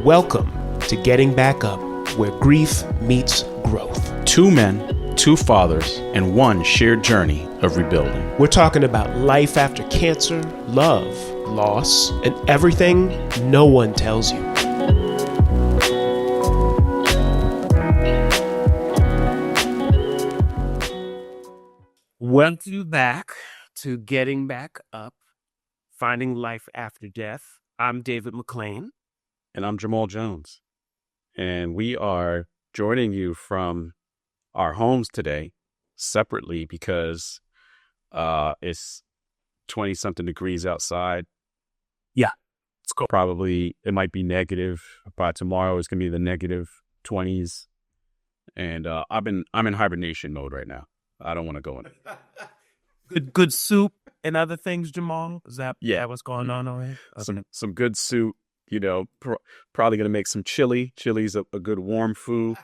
Welcome to Getting Back Up, where grief meets growth. Two men, two fathers, and one shared journey of rebuilding. We're talking about life after cancer, love, loss, and everything no one tells you. Welcome back to Getting Back Up, Finding Life After Death. I'm David McLean. And I'm Jamal Jones. And we are joining you from our homes today separately because it's 20-something degrees outside. Yeah, it's cold. Probably it might be negative. By tomorrow, it's going to be the negative 20s. And I'm in hibernation mode right now. I don't want to go in it. Good soup and other things, Jamal? Is that what's going on over here? Okay. Some good soup. You know, probably going to make some chili. Chili's a good warm food.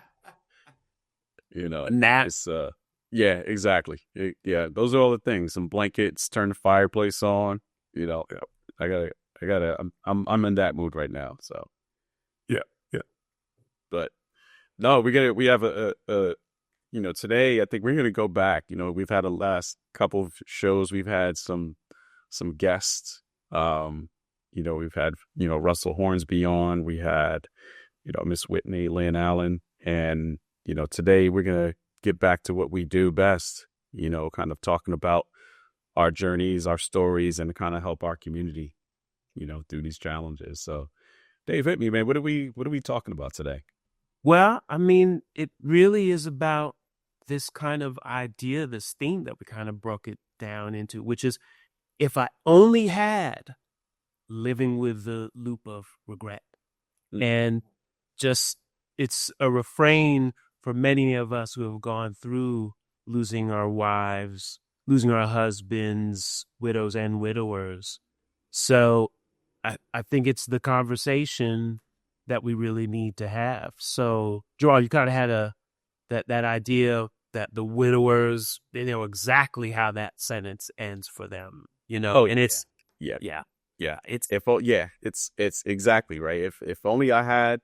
You know, it's yeah, exactly. Those are all the things. Some blankets, turn the fireplace on. You know, I'm in that mood right now. So, yeah. But no, we have a today I think we're going to go back. You know, we've had a last couple of shows. We've had some guests. We've had, Russell Hornsby on. We had, Miss Whitney, Lynn Allen. And, today we're going to get back to what we do best, kind of talking about our journeys, our stories, and kind of help our community, through these challenges. So, Dave, hit me, man. What are we talking about today? Well, I mean, it really is about this kind of idea, this theme that we kind of broke it down into, which is if I only had living with the loop of regret. And just, it's a refrain for many of us who have gone through losing our wives, losing our husbands, widows and widowers. So I think it's the conversation that we really need to have. So, Joel, you kind of had that idea that the widowers, they know exactly how that sentence ends for them, and it's, Yeah, it's exactly right. If only I had,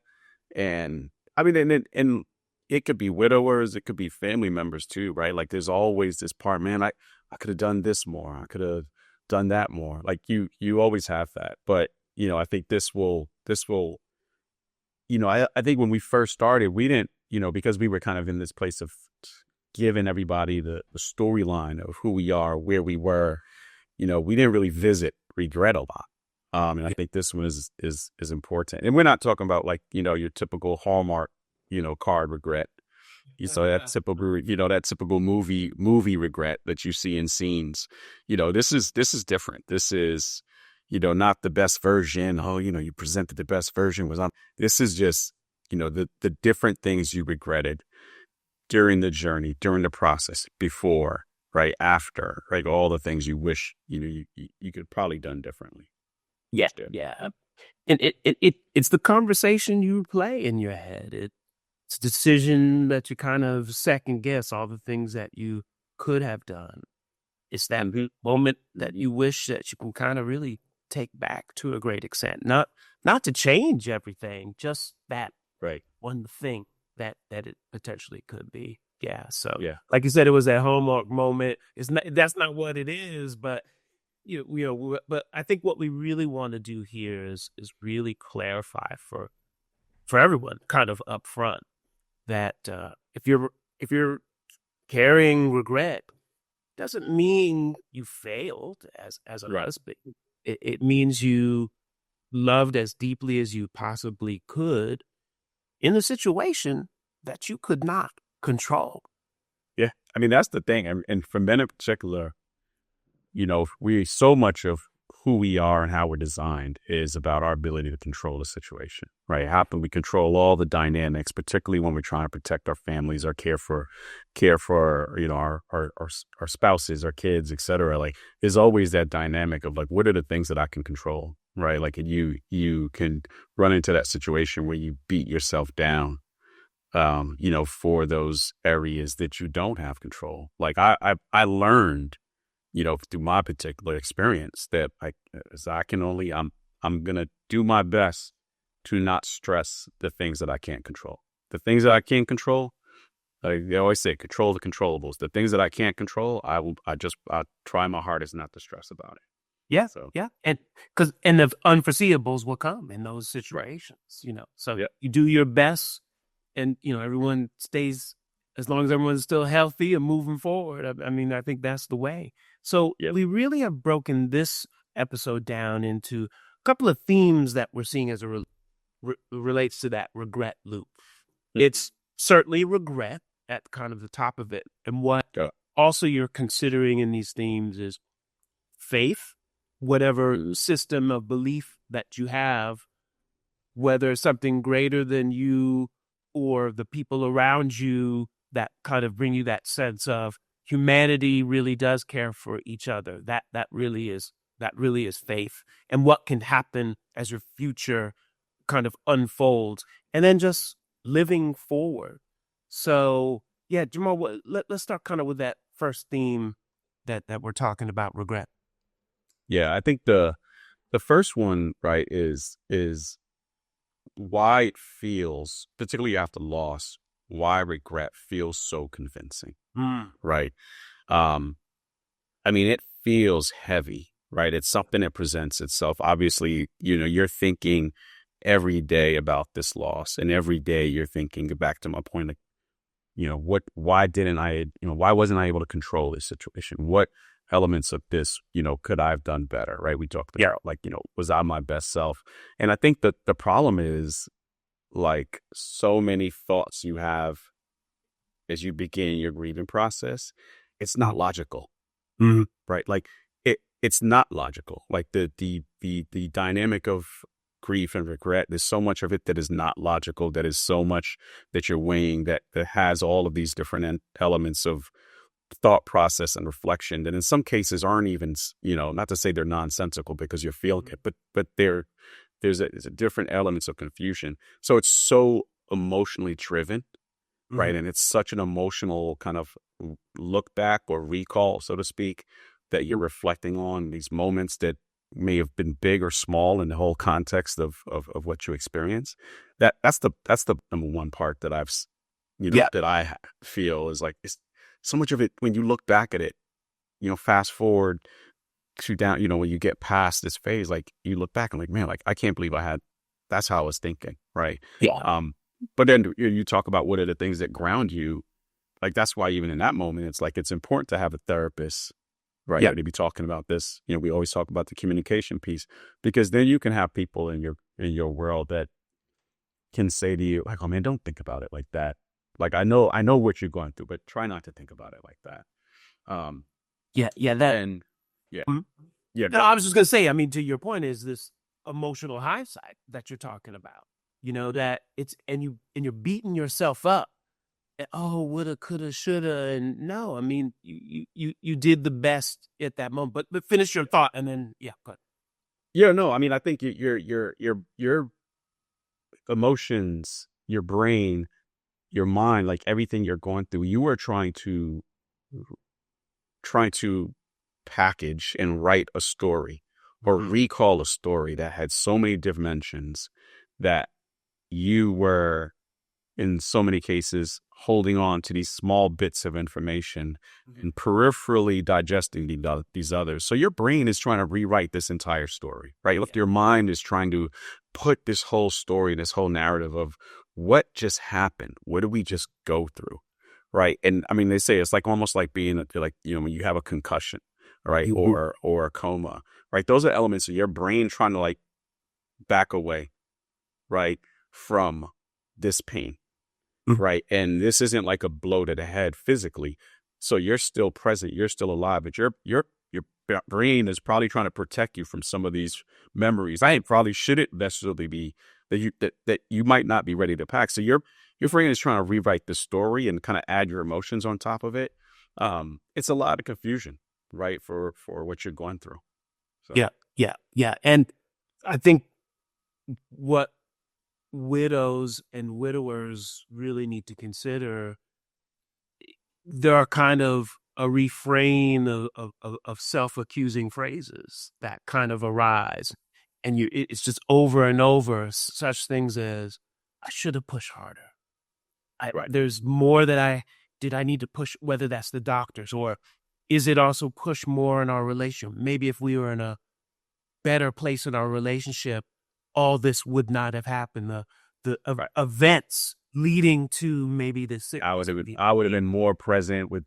and I mean, and it could be widowers, it could be family members too, right? Like there's always this part, man. I could have done this more. I could have done that more. Like you always have that. But I think this will. I think when we first started, we didn't, because we were kind of in this place of giving everybody the storyline of who we are, where we were. We didn't really visit regret a lot. And I think this one is important. And we're not talking about like, your typical Hallmark, card regret. So that typical movie regret that you see in scenes. This is different. This is, not the best version. Oh, you presented the best version was on. This is just, the different things you regretted during the journey, during the process, before, right after, right? All the things you wish you could probably done differently. Yeah. And it's the conversation you play in your head. It's a decision that you kind of second guess all the things that you could have done. It's that moment that you wish that you can kind of really take back to a great extent. Not to change everything, just that one thing that it potentially could be. Yeah. So, like you said, it was that Hallmark moment. That's not what it is, but but I think what we really want to do here is really clarify for everyone, kind of up front, that if you're carrying regret, doesn't mean you failed as a husband. It means you loved as deeply as you possibly could in a situation that you could not control. Yeah. I mean, that's the thing. And for men in particular, so much of who we are and how we're designed is about our ability to control the situation, right? How can we control all the dynamics, particularly when we're trying to protect our families, or care for, our spouses, our kids, et cetera. Like there's always that dynamic of like, what are the things that I can control, right? Like you can run into that situation where you beat yourself down, for those areas that you don't have control. Like I learned, through my particular experience that I'm going to do my best to not stress the things that I can't control. The things that I can't control, like they always say, control the controllables. The things that I can't control, I try my hardest not to stress about it. Yeah, So, yeah, and the unforeseeables will come in those situations, So yeah, you do your best, and everyone stays as long as everyone's still healthy and moving forward. I mean, I think that's the way. So yeah, we really have broken this episode down into a couple of themes that we're seeing as relates to that regret loop. It's certainly regret at kind of the top of it, and what yeah, also you're considering in these themes is faith, whatever system of belief that you have, whether something greater than you or the people around you that kind of bring you that sense of humanity really does care for each other. That really is faith, and what can happen as your future kind of unfolds, and then just living forward. So yeah, Jamal, let's start kind of with that first theme that we're talking about, regret. yeah. I think the first one, right, is why it feels, particularly after loss, why regret feels so convincing, Mm. right? Um, I mean, it feels heavy, right? It's something that presents itself. Obviously, you're thinking every day about this loss, and every day you're thinking back to my point, like, why wasn't I able to control this situation? What elements of this, could I have done better, right? We talked Yeah. about, like, was I my best self? And I think that the problem is, like, so many thoughts you have as you begin your grieving process, it's not logical, Mm. right? Like, it's not logical. Like, the dynamic of grief and regret, there's so much of it that is not logical, that is so much that you're weighing, that has all of these different elements of thought process and reflection that in some cases aren't even, not to say they're nonsensical because you're feeling it, but there's a different elements of confusion. So it's so emotionally driven, right? Mhm. And it's such an emotional kind of look back or recall, so to speak, that you're reflecting on these moments that may have been big or small in the whole context of what you experience. That's the number one part that Yeah. that I feel is like, it's so much of it when you look back at it, fast forward to down, when you get past this phase, like, you look back and like, man, like, I can't believe that's how I was thinking. Right. Yeah. Um, but then you talk about what are the things that ground you. Like, that's why even in that moment, it's like, it's important to have a therapist, right? Yeah. To be talking about this, we always talk about the communication piece, because then you can have people in your world that can say to you, like, oh man, don't think about it like that. Like, I know what you're going through, but try not to think about it like that. Um, Yeah. Yeah. That. and yeah, Mhm. yeah, No, I was just gonna say. I mean, to your point, is this emotional hindsight that you're talking about? That it's and you're beating yourself up. Oh, woulda, coulda, shoulda, and no. I mean, you did the best at that moment. But finish your thought, and then yeah, go ahead. yeah. No, I mean, I think your emotions, your brain, your mind, like everything you're going through, you are trying to package and write a story or Mhm. recall a story that had so many dimensions that you were, in so many cases, holding on to these small bits of information Mhm. and peripherally digesting these others. So your brain is trying to rewrite this entire story, right? Yeah. Your mind is trying to put this whole story, this whole narrative of what just happened. What did we just go through? Right. And I mean, they say it's like almost like being like, when you have a concussion, right? Mhm. Or a coma, right? Those are elements of your brain trying to, like, back away, right, from this pain, Mhm. right? And this isn't like a blow to the head physically. So you're still present, you're still alive, but your brain is probably trying to protect you from some of these memories. I probably shouldn't necessarily be that you might not be ready to pack. So your brain is trying to rewrite the story and kind of add your emotions on top of it. It's a lot of confusion, right, for what you're going through. So Yeah. Yeah. Yeah. And I think what widows and widowers really need to consider, there are kind of a refrain of self-accusing phrases that kind of arise. and it's just over and over such things as, I should have pushed harder. Right. There's more that I need to push, whether that's the doctors, or is it also push more in our relationship? Maybe if we were in a better place in our relationship, all this would not have happened. The events leading to maybe this. I would have been more present with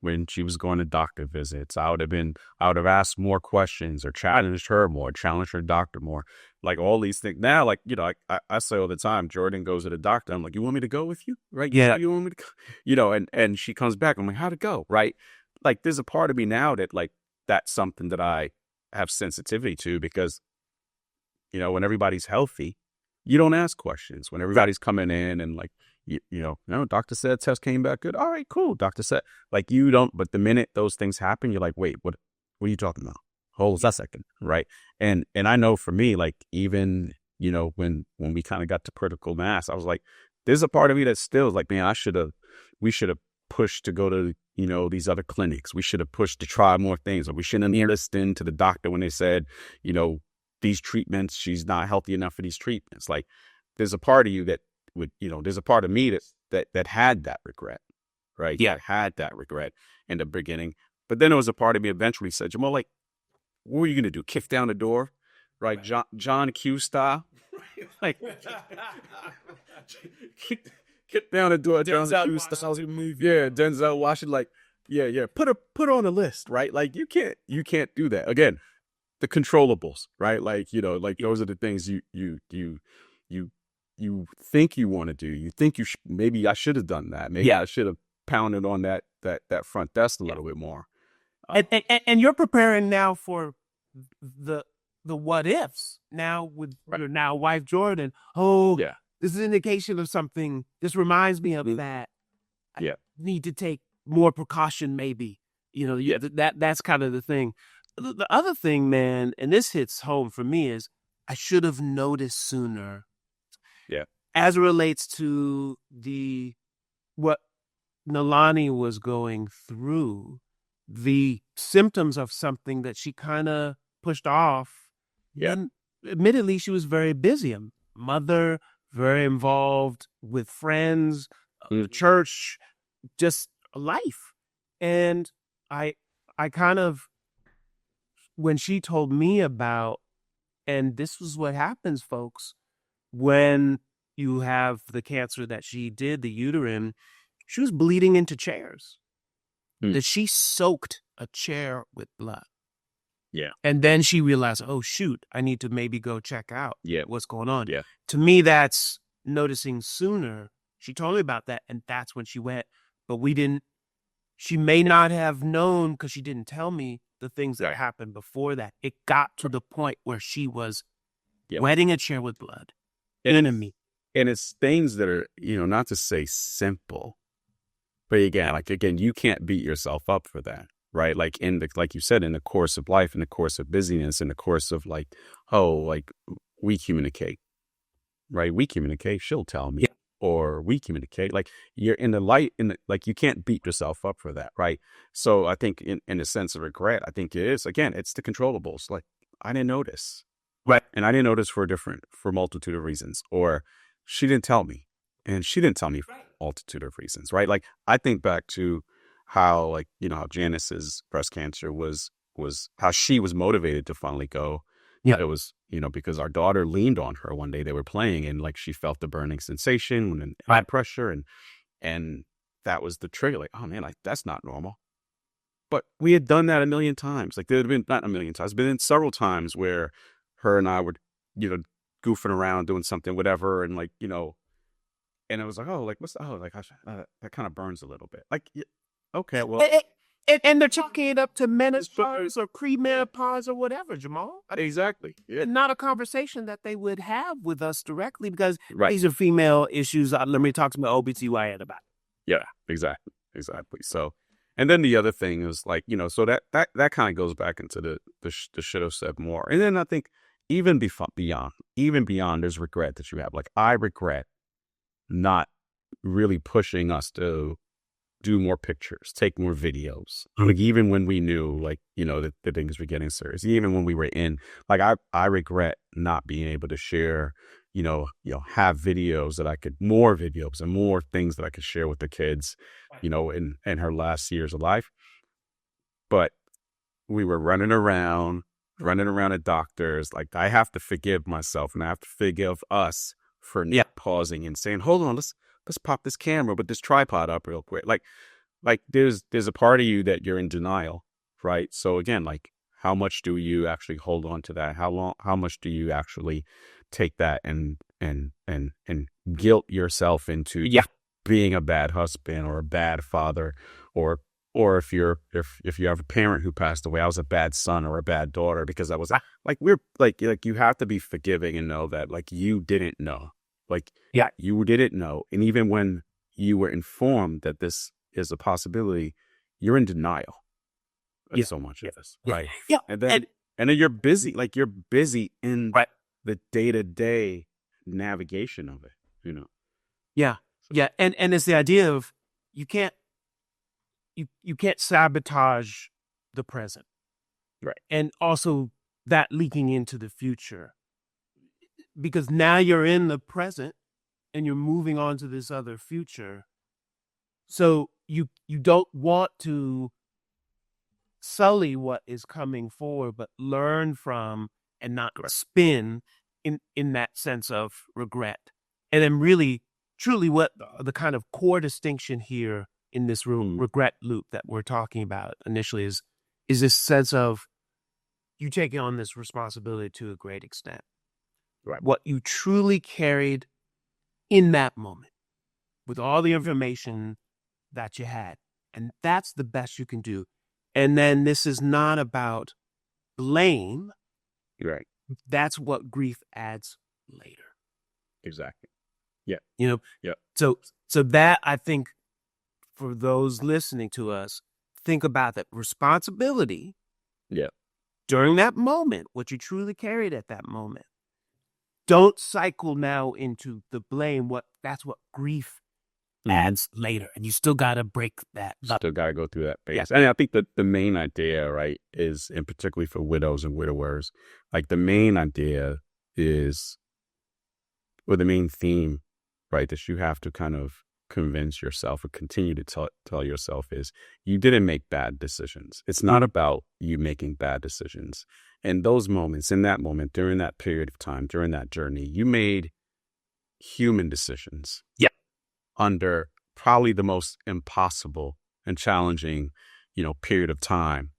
when she was going to doctor visits. I would have asked more questions or challenged her more, challenged her doctor more, like all these things. Now, like, I say all the time, Jordan goes to the doctor. I'm like, you want me to go with you? Right? Yeah. You want me to go? And she comes back. I'm like, how'd it go? Right? Like, there's a part of me now that, like, that's something that I have sensitivity to, because, when everybody's healthy, you don't ask questions. When everybody's coming in and, like, no, doctor said test came back good. All right, cool. Doctor said, like, you don't. But the minute those things happen, you're like, wait, what are you talking about? Hold a second, right? And I know for me, like, even when we kind of got to critical mass, I was like, there's a part of me that still is like, man, we should have pushed to go to these other clinics. We should have pushed to try more things, or we shouldn't have listened to the doctor when they said, these treatments, she's not healthy enough for these treatments. Like, there's a part of you that would, there's a part of me that had that regret, right? Yeah. Had that regret in the beginning. But then there was a part of me eventually said, Jamal, like, what were you going to do? Kick down the door? Right? John Q style? Like, kick down the door. Denzel Washington movie. Yeah, Denzel Washington. Like, yeah. Put her on the list, right? Like, you can't do that. Again, the controllables, right? Like, like, those are the things you think you want to do. You think maybe I should have done that. Maybe I should have pounded on that front desk a little bit more. And you're preparing now for the what ifs now with your now wife Jordan. This is an indication of something. This reminds me of that. I need to take more precaution, maybe. That's kind of the thing. The other thing, man, and this hits home for me, is I should have noticed sooner. Yeah. As it relates to what Nalani was going through, the symptoms of something that she kind of pushed off. Yeah. And admittedly, she was very busy. A mother, very involved with friends, church, just life. And I kind of, when she told me about, and this was what happens, folks, when you have the cancer that she did, the uterine, she was bleeding into chairs. That she soaked a chair with blood. Yeah. And then she realized, oh, shoot, I need to maybe go check out what's going on. Yeah. To me, that's noticing sooner. She told me about that, and that's when she went. But she may not have known, because she didn't tell me the things that happened before that. It got to the point where she was wetting a chair with blood. Enemy. And it's things that are, not to say simple, but again, you can't beat yourself up for that, right? Like, like you said, in the course of life, in the course of busyness, in the course of we communicate, right? We communicate. She'll tell me, or we communicate. Like, you're in the light, like, you can't beat yourself up for that, right? So I think in a sense of regret, I think it is, again, it's the controllables. Like, I didn't notice, right? And I didn't notice for a multitude of reasons, or she didn't tell me. And she didn't tell me for a multitude of reasons, right? Like, I think back to how, how Janice's breast cancer was how she was motivated to finally go. Yeah. It was, because our daughter leaned on her one day. They were playing, and, like, she felt the burning sensation and high pressure. And that was the trigger. Like, oh man, that's not normal. But we had done that a million times. Like, there had been, not a million times, but in several times where her and I were, goofing around, doing something, whatever. And, like, and it was like, oh, like, that kind of burns a little bit. Like, okay, well. And they're chalking it up to menopause or pre-menopause or whatever, Jamal. Exactly. Yeah. Not a conversation that they would have with us directly, because these are female issues. Let me talk to my OBGYN about it. Yeah, exactly. So, and then the other thing is, like, so that kind of goes back into the should have said more. And then I think even beyond, there's regret that you have. Like, I regret not really pushing us to do more pictures, take more videos. Like even when we knew, like, that the things were getting serious, even when we were in, like, I regret not being able to share, have videos that more videos and more things that I could share with the kids, in her last years of life. But we were running around at doctors. Like, I have to forgive myself and I have to forgive us for not pausing and saying, hold on, let's pop this camera, but this tripod up real quick. Like there's a part of you that you're in denial, right? So again, like, how much do you actually hold on to that? How much do you actually take that and guilt yourself into being a bad husband or a bad father, or if you have a parent who passed away, I was a bad son or a bad daughter because I was like, we're like you have to be forgiving and know that, like, you didn't know, like, you didn't know. And even when you were informed that this is a possibility, you're in denial of so much of this. Right. Yeah. And then you're busy, like, you're busy in the day-to-day navigation of it, Yeah. Yeah. And it's the idea of you can't sabotage the present. Right. And also that leaking into the future. Because now you're in the present and you're moving on to this other future. So you don't want to sully what is coming forward, but learn from and not spin in that sense of regret. And then really, truly what the kind of core distinction here in this regret loop that we're talking about initially is this sense of you taking on this responsibility to a great extent. Right. What you truly carried in that moment with all the information that you had. And that's the best you can do. And then this is not about blame. Right. That's what grief adds later. Exactly. Yeah. Yeah. So that, I think, for those listening to us, think about that responsibility. Yeah. During that moment, what you truly carried at that moment. Don't cycle now into the blame. That's what grief adds later, and you still got to break that. Still got to go through that phase. Yeah. And I think that the main idea, right, is, and particularly for widows and widowers, like, the main idea is, or the main theme, right, that you have to kind of convince yourself or continue to tell yourself is, you didn't make bad decisions. It's not about you making bad decisions. And those moments, in that moment, during that period of time, during that journey, you made human decisions. Yeah. Under probably the most impossible and challenging, period of time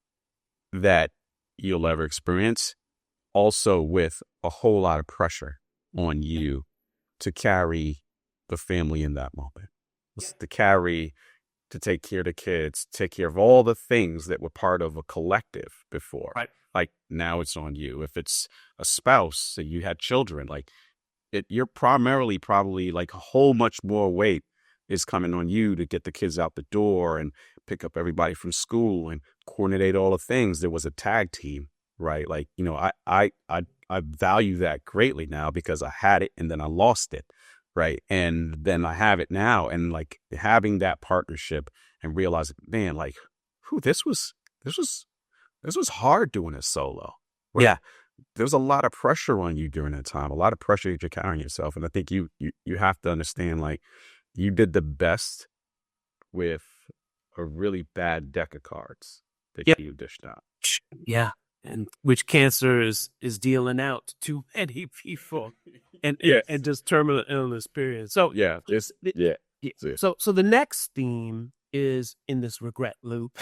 that you'll ever experience. Also with a whole lot of pressure on you to carry the family in that moment, to take care of the kids, take care of all the things that were part of a collective before. Right. Like, now it's on you. If it's a spouse and you had children, like, you're primarily probably, like, a whole much more weight is coming on you to get the kids out the door and pick up everybody from school and coordinate all the things. There was a tag team, right? Like, I value that greatly now because I had it and then I lost it, right? And then I have it now, and, like, having that partnership and realizing, man, like, this was hard doing it solo. Right? Yeah. There's a lot of pressure on you during that time, a lot of pressure that you're carrying yourself. And I think you have to understand, like, you did the best with a really bad deck of cards that you dished out. Yeah. And which cancer is dealing out to many people and just terminal illness period. So So the next theme is in this regret loop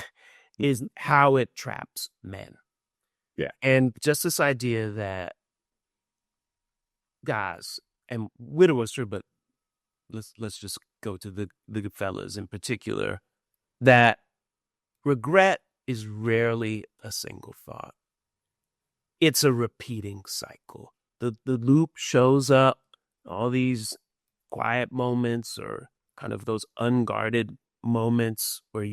is how it traps men. Yeah. And just this idea that guys and widowers too, but let's just go to the fellas in particular, that regret is rarely a single thought. It's a repeating cycle. The loop shows up, all these quiet moments or kind of those unguarded moments where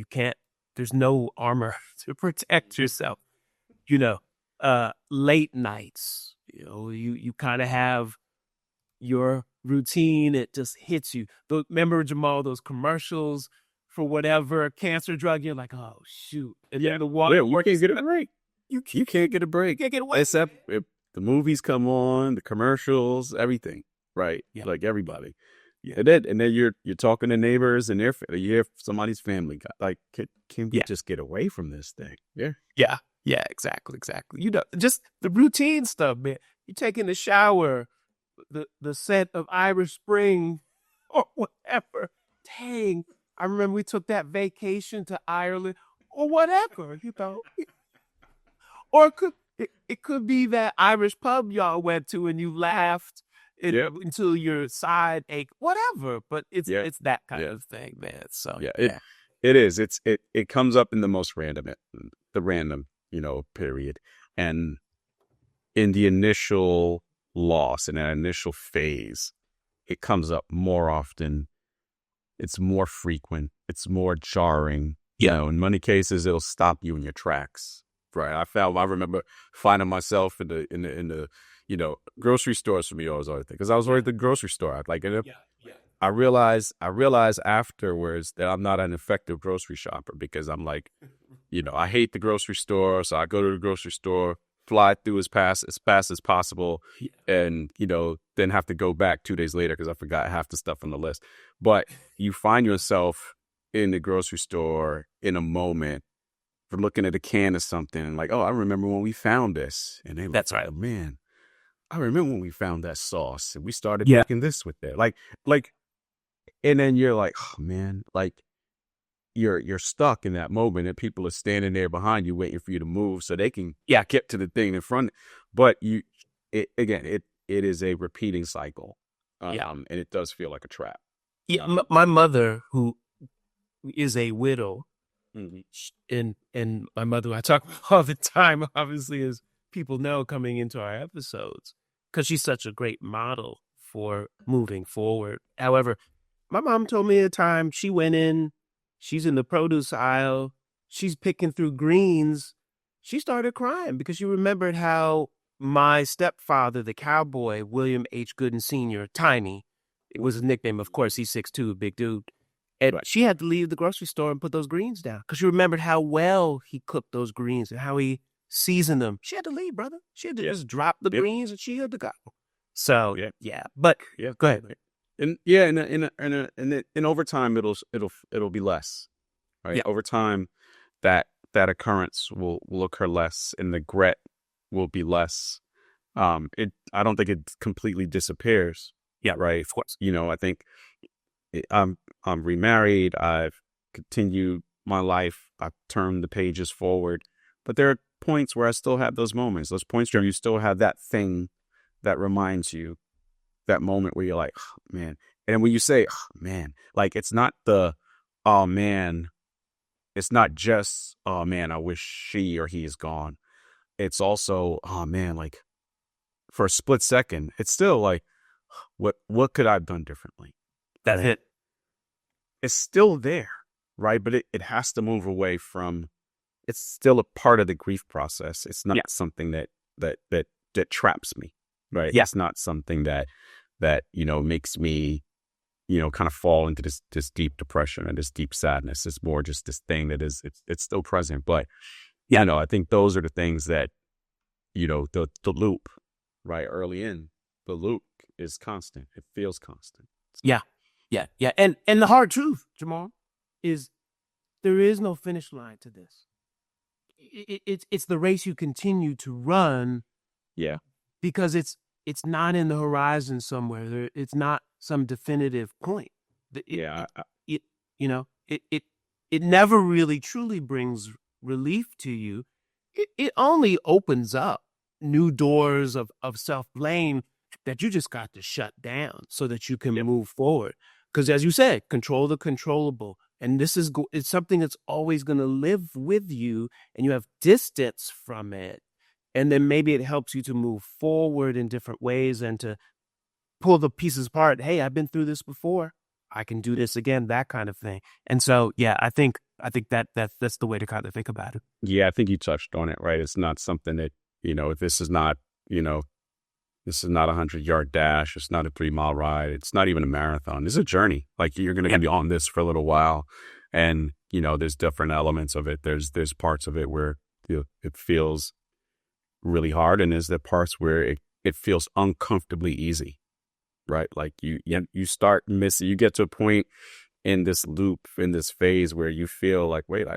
there's no armor to protect yourself. Late nights, you kind of have your routine. It just hits you. Remember, Jamal, those commercials for whatever cancer drug. You're like, oh shoot. And Yeah. then the water You can't get a break. You can't get a break. can't get away. Except if the movies come on, the commercials, everything. Right. Yeah. Like everybody. Yeah. And then you're talking to neighbors and you hear somebody's family got like, can we just get away from this thing? Yeah. Yeah. Yeah, exactly. You know, just the routine stuff, man. You taking a shower, the scent of Irish Spring or whatever. Dang. I remember we took that vacation to Ireland or whatever, you know. Or it could be that Irish pub y'all went to and you laughed until your side ached, whatever. But it's that kind of thing, man. So it is. It comes up in the most random, period. And in the initial loss, in that initial phase, it comes up more often. It's more frequent. It's more jarring. You know, in many cases, it'll stop you in your tracks. Right. I remember finding myself in the grocery stores for me always thing because I was already at the grocery store. I realized afterwards that I'm not an effective grocery shopper because I'm like, I hate the grocery store. So I go to the grocery store, fly through as fast as possible, and, then have to go back 2 days later because I forgot half the stuff on the list. But you find yourself in the grocery store in a moment for looking at a can of something and like, oh, I remember when we found this. And they that's right. Oh, man, I remember when we found that sauce and we started making this with it. Like, and then you're like, oh man, like you're stuck in that moment and people are standing there behind you waiting for you to move so they can get to the thing in front. But it is a repeating cycle. And it does feel like a trap. Yeah. My mother, who is a widow, mm-hmm. and my mother, I talk about all the time, obviously, as people know coming into our episodes, because she's such a great model for moving forward. However, my mom told me a time she went in, she's in the produce aisle, she's picking through greens. She started crying because she remembered how my stepfather, the cowboy, William H. Gooden Sr., Tiny, it was his nickname, of course, he's 6'2", a big dude. And she had to leave the grocery store and put those greens down because she remembered how well he cooked those greens and how he seasoned them. She had to leave, brother. She had to just drop the greens and she had to go. So but go ahead. And over time it'll be less, right? Over time, that occurrence will occur less, and the regret will be less. I don't think it completely disappears. Yeah, right. Of course. I think I'm remarried. I've continued my life. I've turned the pages forward, but there are points where I still have those moments. Those points where you still have that thing that reminds you, that moment where you're like, oh, man. And when you say, oh, man, like it's not the, oh man, it's not just, oh man, I wish she or he is gone. It's also, oh man, like for a split second, it's still like, what could I have done differently? That's it. It's still there, right? But it has to move away from, it's still a part of the grief process. It's not something that traps me, right? Yeah. It's not something that makes me, kind of fall into this deep depression and this deep sadness. It's more just this thing that is, it's still present. But, I think those are the things that, the loop, right? Early in, the loop is constant. It feels constant. Yeah. And the hard truth, Jamal, is there is no finish line to this. It's the race you continue to run. Yeah. Because it's not in the horizon somewhere. It's not some definitive point. It never really truly brings relief to you. It only opens up new doors of self-blame that you just got to shut down so that you can move forward. Because as you said, control the controllable. And this is it's something that's always going to live with you, and you have distance from it. And then maybe it helps you to move forward in different ways and to pull the pieces apart. Hey, I've been through this before. I can do this again, that kind of thing. And so, I think that's the way to kind of think about it. Yeah, I think you touched on it, right? It's not something that, this is not a 100-yard dash. It's not a 3-mile ride. It's not even a marathon. It's a journey. Like you're going to be on this for a little while. And, there's different elements of it. There's parts of it where it feels really hard, and there's the parts where it feels uncomfortably easy, right? Like you start missing, you get to a point in this loop, in this phase where you feel like, wait,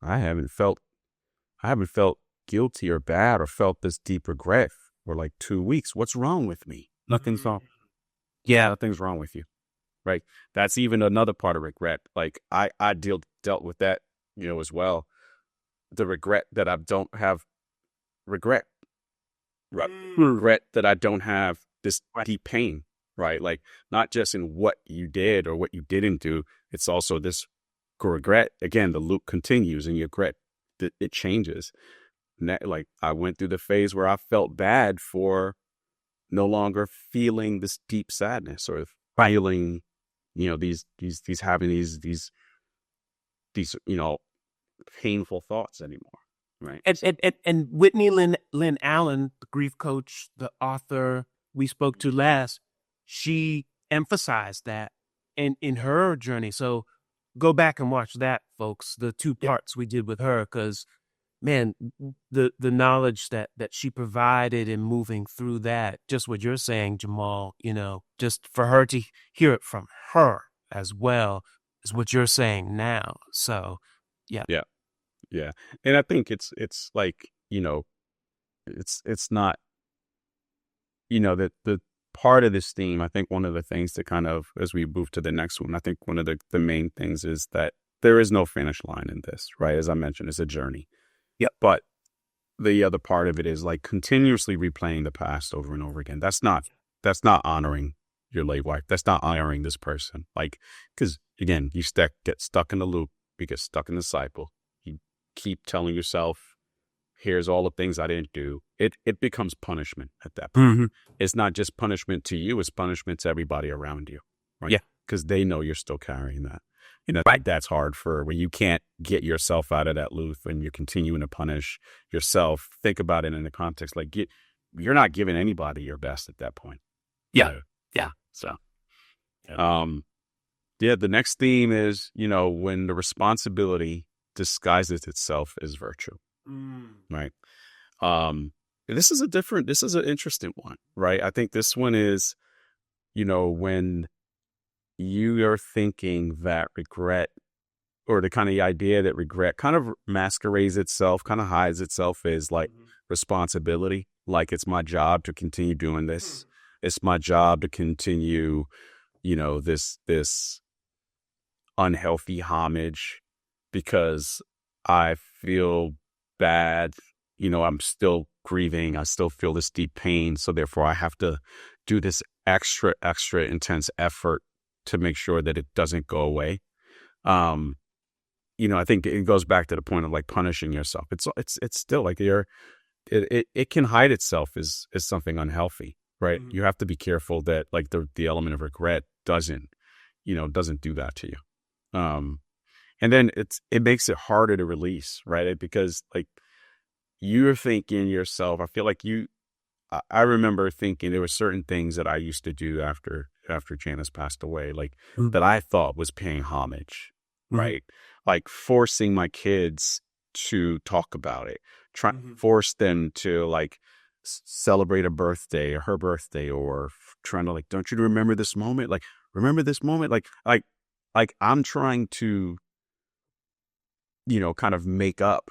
I haven't felt guilty or bad or felt this deep regret for like 2 weeks. What's wrong with me? Nothing's wrong. Yeah. Nothing's wrong with you. Right. That's even another part of regret. Like I dealt with that, as well. The regret that I don't have regret. Regret that I don't have this deep pain. Right. Like not just in what you did or what you didn't do. It's also this regret. Again, the loop continues and your regret, it changes. Like I went through the phase where I felt bad for no longer feeling this deep sadness or feeling, these having these painful thoughts anymore. Right. And Whitney Lynn Allen, the grief coach, the author we spoke to last, she emphasized that in her journey. So go back and watch that, folks, the 2 parts we did with her, because man, the knowledge that she provided in moving through that, just what you're saying, Jamal, just for her to hear it from her as well is what you're saying now. So, yeah. Yeah. Yeah. And I think it's like, it's not, that the part of this theme, I think one of the things that kind of, as we move to the next one, I think one of the main things is that there is no finish line in this, right? As I mentioned, it's a journey. Yeah. But the other part of it is like continuously replaying the past over and over again. That's not honoring your late wife. That's not honoring this person. Like, because again, you get stuck in the loop. You get stuck in the cycle. You keep telling yourself, here's all the things I didn't do. It becomes punishment at that point. Mm-hmm. It's not just punishment to you. It's punishment to everybody around you. Right? Yeah. Because they know you're still carrying that. I think that's hard when you can't get yourself out of that loop and you're continuing to punish yourself. Think about it in the context, like you're not giving anybody your best at that point. Yeah. Yeah. So, the next theme is, when the responsibility disguises itself as virtue. Right. This is an interesting one, right? I think this one is, when you are thinking that regret, or the kind of idea that regret kind of masquerades itself, kind of hides itself as like responsibility. Like it's my job to continue doing this. It's my job to continue, this unhealthy homage because I feel bad. I'm still grieving. I still feel this deep pain. So therefore I have to do this extra intense effort to make sure that it doesn't go away. I think it goes back to the point of like punishing yourself. It's still like it can hide itself as something unhealthy, right? Mm-hmm. You have to be careful that like the element of regret doesn't do that to you. And then it makes it harder to release, right? Because like you're thinking yourself, I feel like I remember thinking there were certain things that I used to do after Janice passed away, like that I thought was paying homage, right? Like forcing my kids to talk about it, trying to force them to like celebrate a birthday or her birthday, or trying to like, don't you remember this moment? Like, remember this moment? Like I'm trying to, kind of make up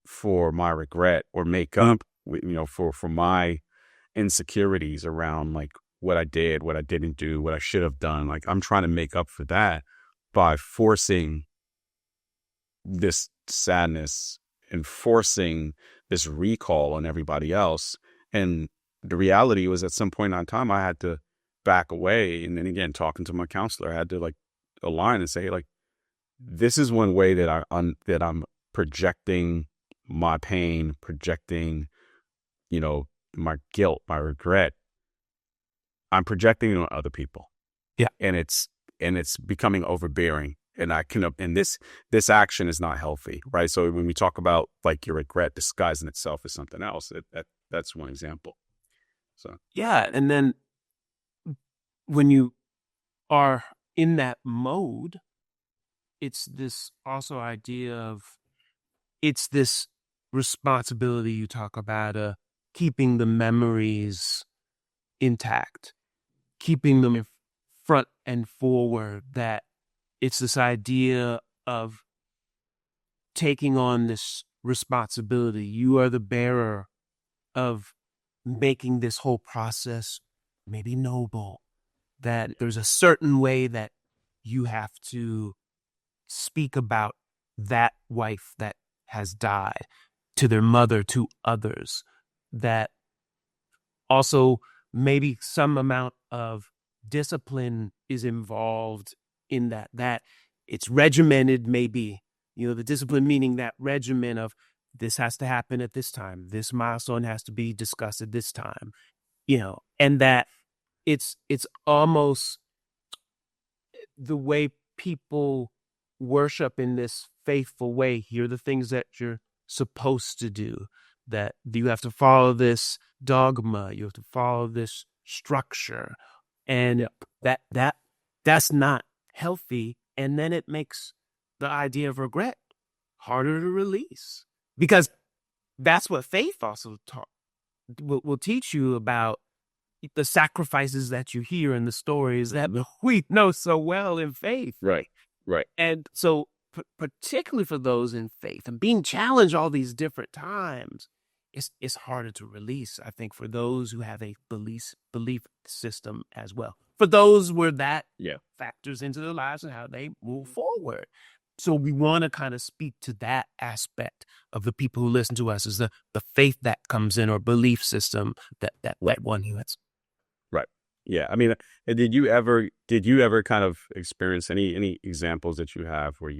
for my regret or make up, for my insecurities around like what I did, what I didn't do, what I should have done. Like I'm trying to make up for that by forcing this sadness and forcing this recall on everybody else. And the reality was at some point in time, I had to back away. And then again, talking to my counselor, I had to like align and say, like, this is one way that I'm projecting my pain, projecting, my guilt, my regret. I'm projecting it on other people. Yeah. And it's becoming overbearing. And this action is not healthy, right? So when we talk about like your regret disguising itself as something else, that's one example. So yeah, and then when you are in that mode, it's this also idea of, it's this responsibility you talk about, keeping the memories intact, keeping them in front and forward, that it's this idea of taking on this responsibility. You are the bearer of making this whole process maybe noble, that there's a certain way that you have to speak about that wife that has died, to their mother, to others, that also maybe some amount of discipline is involved in that it's regimented, maybe, the discipline meaning that regimen of, this has to happen at this time, this milestone has to be discussed at this time, and that it's almost the way people worship in this faithful way. Here are the things that you're supposed to do, that you have to follow this dogma, you have to follow this structure, and that's not healthy. And then it makes the idea of regret harder to release, because that's what faith also will teach you about, the sacrifices that you hear in the stories that we know so well in faith. Right. And so particularly for those in faith and being challenged all these different times, it's harder to release, I think, for those who have a belief system as well. For those where that factors into their lives and how they move forward. So we want to kind of speak to that aspect of the people who listen to us, is the faith that comes in, or belief system that one who has. Right. Yeah. I mean, did you ever kind of experience any examples that you have where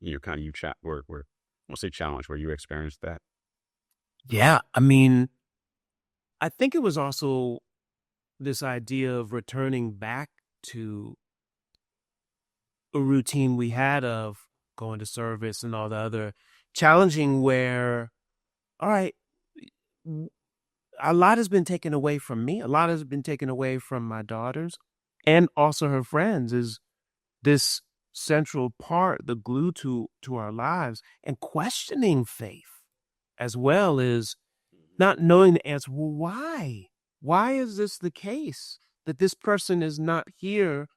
we'll say challenge, where you experienced that? Yeah. I mean, I think it was also this idea of returning back to a routine we had of going to service and all the other challenging, where, all right, a lot has been taken away from me. A lot has been taken away from my daughters and also her friends, is this central part, the glue to our lives, and questioning faith as well, is not knowing the answer. Well, why? Why is this the case that this person is not here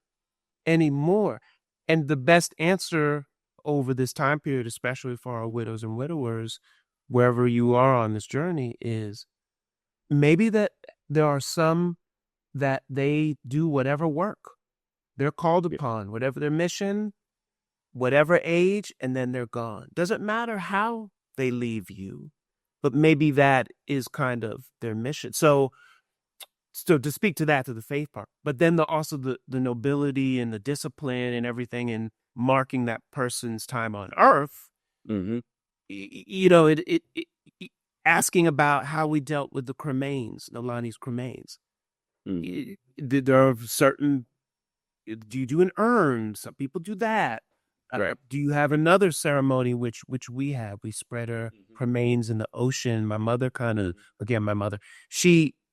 anymore? And the best answer over this time period, especially for our widows and widowers, wherever you are on this journey, is maybe that there are some that they do whatever work they're called upon, whatever their mission, whatever age, and then they're gone. Doesn't matter how they leave you, but maybe that is kind of their mission. So to speak to that, to the faith part, but then also the nobility and the discipline and everything in marking that person's time on earth, it asking about how we dealt with the cremains, Nolani's cremains. There are certain, do you do an urn? Some people do that. Right. Do you have another ceremony, which we have? We spread her remains in the ocean. My mother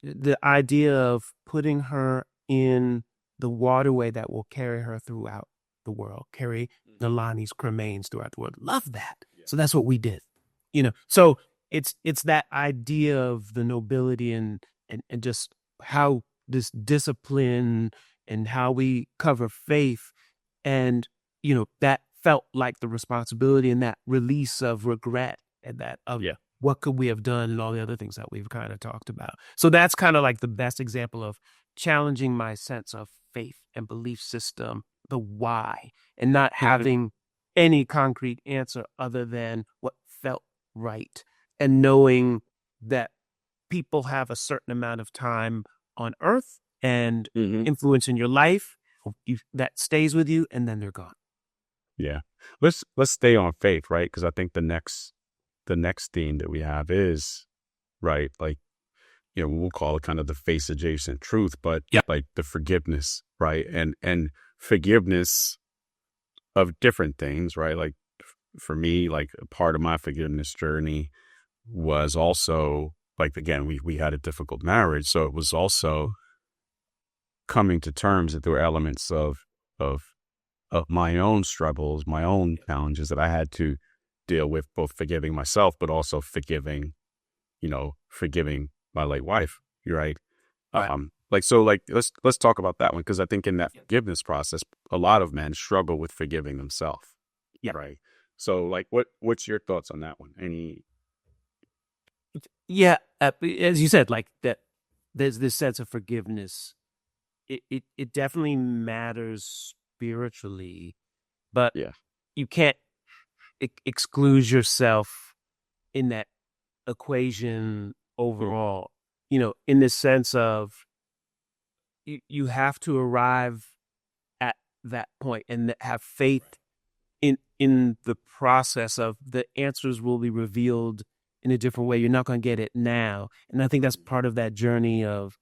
the idea of putting her in the waterway that will carry her throughout the world, carry Nolani's cremains throughout the world. Love that. Yeah. So that's what we did. So it's that idea of the nobility and just how this discipline and how we cover faith, and that felt like the responsibility and that release of regret, and that of what could we have done, and all the other things that we've kind of talked about. So that's kind of like the best example of challenging my sense of faith and belief system, the why, and not having any concrete answer other than what felt right, and knowing that people have a certain amount of time on earth and influence in your life that stays with you, and then they're gone. Yeah. Let's stay on faith, right? Because I think the next theme that we have is, right, like, we'll call it kind of the faith adjacent truth, but like the forgiveness, right? And forgiveness of different things, right? Like for me, like a part of my forgiveness journey was also, like, again, we had a difficult marriage. So it was also coming to terms that there were elements of of my own struggles, my own challenges that I had to deal with, both forgiving myself, but also forgiving my late wife. You're right. Right. Let's talk about that one, because I think in that forgiveness process, a lot of men struggle with forgiving themselves. Yeah. Right. So like, what's your thoughts on that one? Any? Yeah. As you said, like that, there's this sense of forgiveness. It definitely matters spiritually, but Yeah. you can't exclude yourself in that equation Mm. overall. In the sense of you have to arrive at that point and have faith in the process of the answers will be revealed in a different way. You're not going to get it now, and I think that's part of that journey of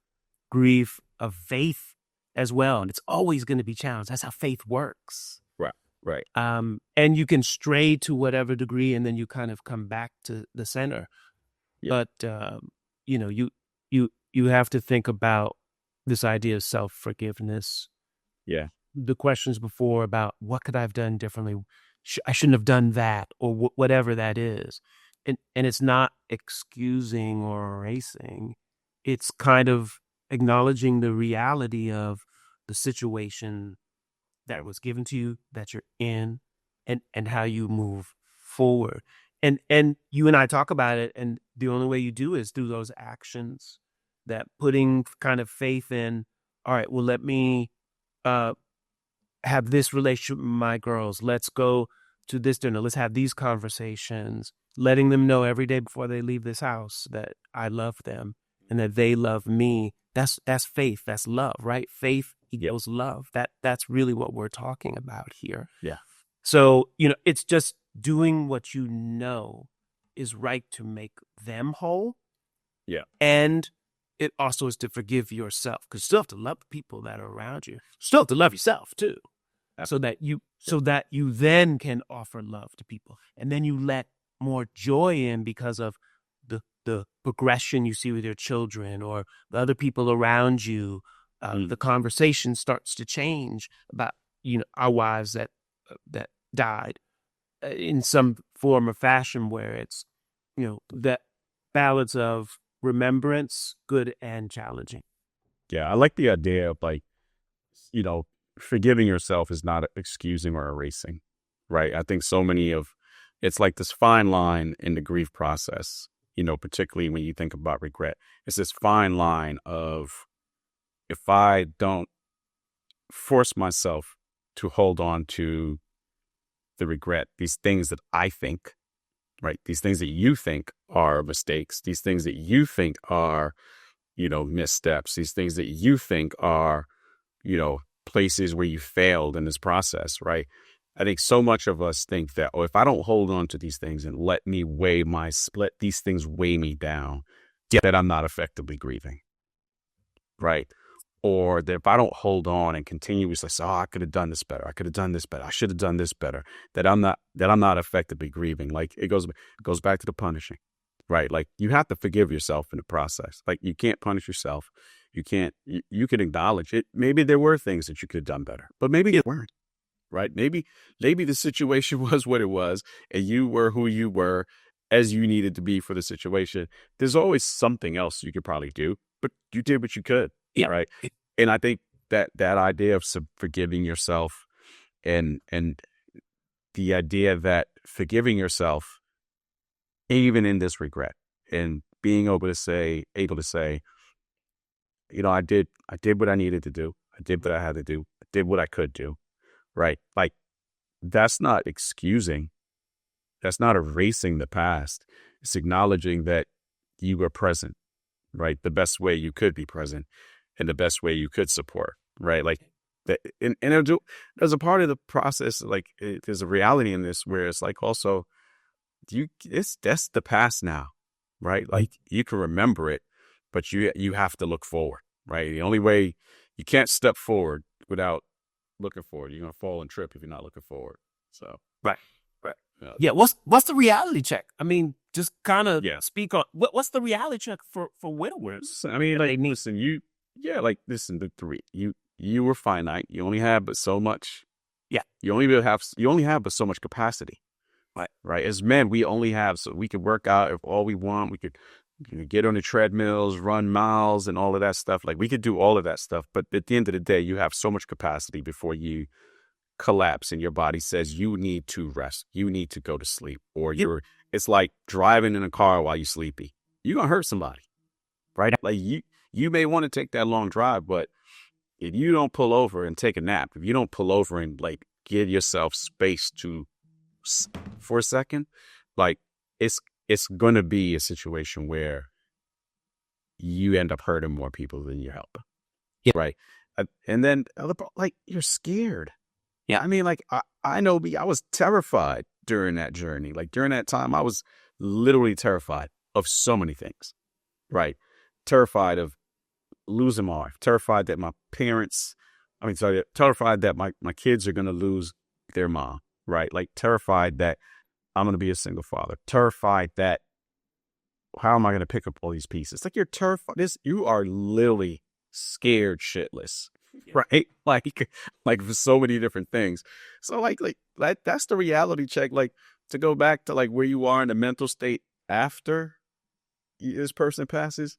grief, of faith as well. And it's always going to be challenged. That's how faith works. Right. Right. And you can stray to whatever degree, and then you kind of come back to the center. Yeah. But you have to think about this idea of self forgiveness. Yeah. The questions before about what could I have done differently? I shouldn't have done that, or whatever that is. And it's not excusing or erasing. It's kind of acknowledging the reality of the situation that was given to you, that you're in, and how you move forward. And you and I talk about it, and the only way you do is through those actions, that putting kind of faith in, all right, well, let me have this relationship with my girls. Let's go to this dinner. Let's have these conversations, letting them know every day before they leave this house that I love them and that they love me. That's faith. That's love, right? Faith equals love. That's really what we're talking about here. Yeah. So, it's just doing what you know is right to make them whole. Yeah. And it also is to forgive yourself, because you still have to love the people that are around you. You still have to love yourself too, so that you then can offer love to people, and then you let more joy in because of the progression you see with your children or the other people around you. The conversation starts to change about our wives that died in some form or fashion, where it's that balance of remembrance, good and challenging. Yeah. I like the idea of you know, forgiving yourself is not excusing or erasing, right? I think it's like this fine line in the grief process, particularly when you think about regret. It's this fine line of, if I don't force myself to hold on to the regret, these things that I think, right? These things that you think are mistakes, these things that you think are, missteps, these things that you think are, places where you failed in this process, right? I think so much of us think that, if I don't hold on to these things and let these things weigh me down, that I'm not effectively grieving, right? Or that if I don't hold on and continuously say, I could have done this better, I could have done this better, I should have done this better, that I'm not effectively grieving. Like it goes back to the punishing, right? Like you have to forgive yourself in the process. Like you can't punish yourself. You can't, you can acknowledge it. Maybe there were things that you could have done better, but maybe it weren't, right? Maybe the situation was what it was and you were who you were as you needed to be for the situation. There's always something else you could probably do, but you did what you could, right? And I think that idea of forgiving yourself and the idea that forgiving yourself, even in this regret, and being able to say, I did what I needed to do. I did what I had to do. I did what I could do. Right. Like that's not excusing. That's not erasing the past. It's acknowledging that you were present, right? The best way you could be present and the best way you could support, right? Like that. And there's a part of the process, like there's a reality in this where it's like also that's the past now, right? Like you can remember it, but you have to look forward, right? The only way you can't step forward without looking forward. You're gonna fall and trip if you're not looking forward. So right. Yeah. What's the reality check? I mean, just kind of speak on what's the reality check for widowers? I mean, like listen, listen, the three, you were finite. You only had but so much Yeah. You only have but so much capacity. Right. As men, we only have, so we could work out if all we want. We could get on the treadmills, run miles and all of that stuff. Like we could do all of that stuff. But at the end of the day, you have so much capacity before you collapse and your body says you need to rest. You need to go to sleep, or it's like driving in a car while you're sleepy. You're going to hurt somebody, right? Like you may want to take that long drive, but if you don't pull over and take a nap, if you don't pull over and like give yourself space for a second, like it's going to be a situation where you end up hurting more people than you're helping. Yeah. Right. And then like you're scared. Yeah. I mean, like I know me, I was terrified during that journey. Like during that time, I was literally terrified of so many things. Right. Terrified of losing my wife, terrified that my parents, terrified that my kids are going to lose their mom. Right. Like terrified that I'm going to be a single father, terrified that how am I going to pick up all these pieces? Like you're terrified. You are literally scared shitless. Right. Like for so many different things. So like that's the reality check. Like to go back to like where you are in the mental state after this person passes,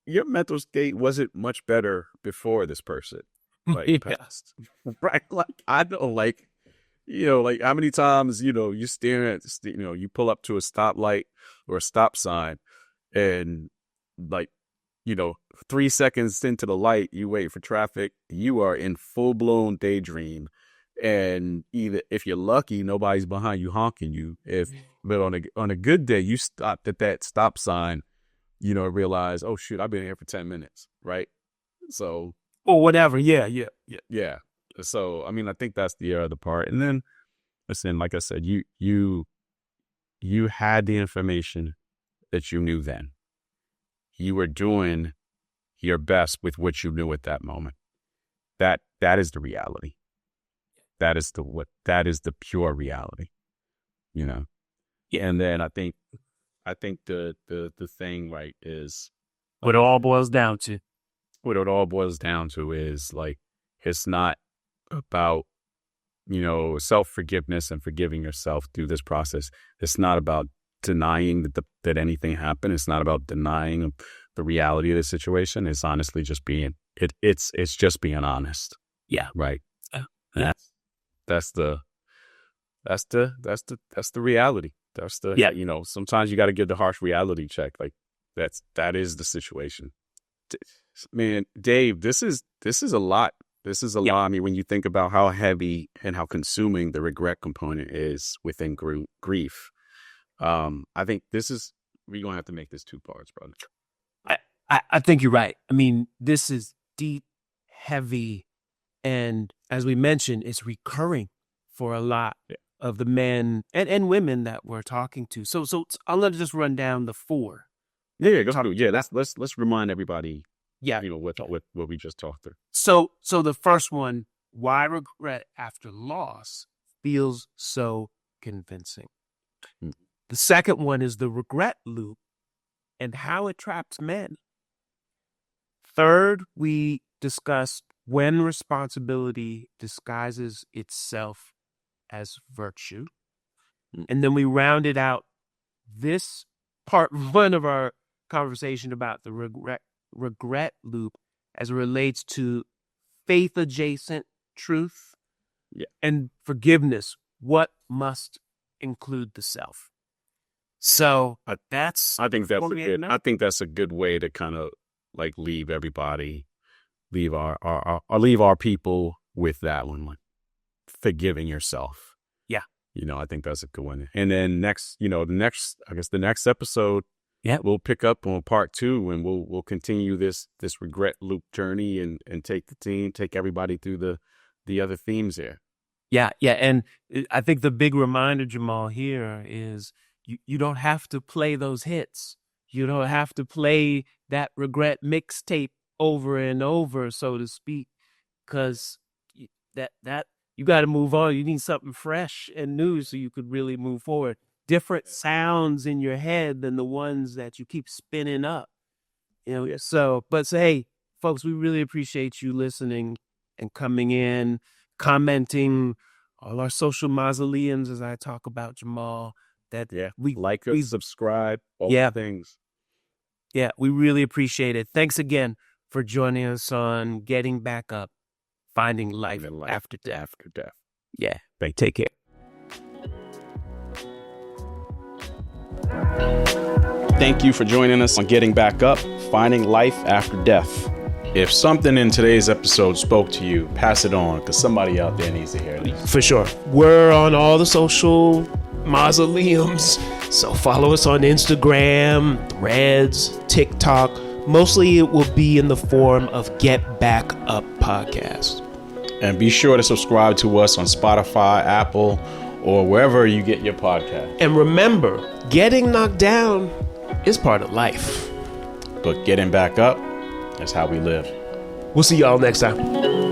your mental state wasn't much better before this person passed. Right. Like I know, like, like how many times, you staring at, you pull up to a stoplight or a stop sign and like, 3 seconds into the light, you wait for traffic, you are in full blown daydream. And either if you're lucky, nobody's behind you honking you. But on a good day, you stopped at that stop sign, realize, oh shoot, I've been here for 10 minutes. Right. So, or whatever. Yeah. So, I mean, I think that's the other part. And then, listen, like I said, you had the information that you knew then. You were doing your best with what you knew at that moment. That is the reality. That is the pure reality. Yeah. And then I think the thing, right, is what it all boils down to. What it all boils down to is like, it's not about, self-forgiveness and forgiving yourself through this process. It's not about denying that anything happened. It's not about denying the reality of the situation. It's honestly just it's just being honest. Yeah. Right. Yeah. That's the reality. That's the, sometimes you got to give the harsh reality check. Like that is the situation. Man, Dave, this is a lot. This is a lot. I mean, when you think about how heavy and how consuming the regret component is within grief, I think we're going to have to make this 2 parts, brother. I think you're right. I mean, this is deep, heavy, and as we mentioned, it's recurring for a lot of the men and women that we're talking to. So I'm going to just run down the 4. Yeah, go through. Yeah, let's remind everybody. Yeah, what we just talked through. So the first one, why regret after loss feels so convincing. Mm-hmm. The second one is the regret loop and how it traps men. Third, we discussed when responsibility disguises itself as virtue. Mm-hmm. And then we rounded out this part 1 of our conversation about the regret loop as it relates to faith adjacent truth and forgiveness. What must include the self? So I think that's a good way to kind of like leave our people with that one, like forgiving yourself. Yeah. I think that's a good one. And then the next episode, we'll pick up on part 2 and we'll continue this regret loop journey and take everybody through the other themes here. Yeah. And I think the big reminder, Jamal, here is you don't have to play those hits. You don't have to play that regret mixtape over and over, so to speak, because that you got to move on. You need something fresh and new so you could really move forward. Different sounds in your head than the ones that you keep spinning up. But hey, folks, we really appreciate you listening and coming in, commenting, all our social mausoleums, as I talk about, Jamal, that we like us, subscribe, all Yeah. things. Yeah, we really appreciate it. Thanks again for joining us on Getting Back Up, Finding Life After Death. Yeah, take care. Thank you for joining us on Getting Back Up, Finding Life After Death. If something in today's episode spoke to you, pass it on, because somebody out there needs to hear it. For sure. We're on all the social mausoleums, so follow us on Instagram, Threads, TikTok. Mostly it will be in the form of Get Back Up Podcast. And be sure to subscribe to us on Spotify, Apple, or wherever you get your podcast. And remember, getting knocked down is part of life. But getting back up is how we live. We'll see y'all next time.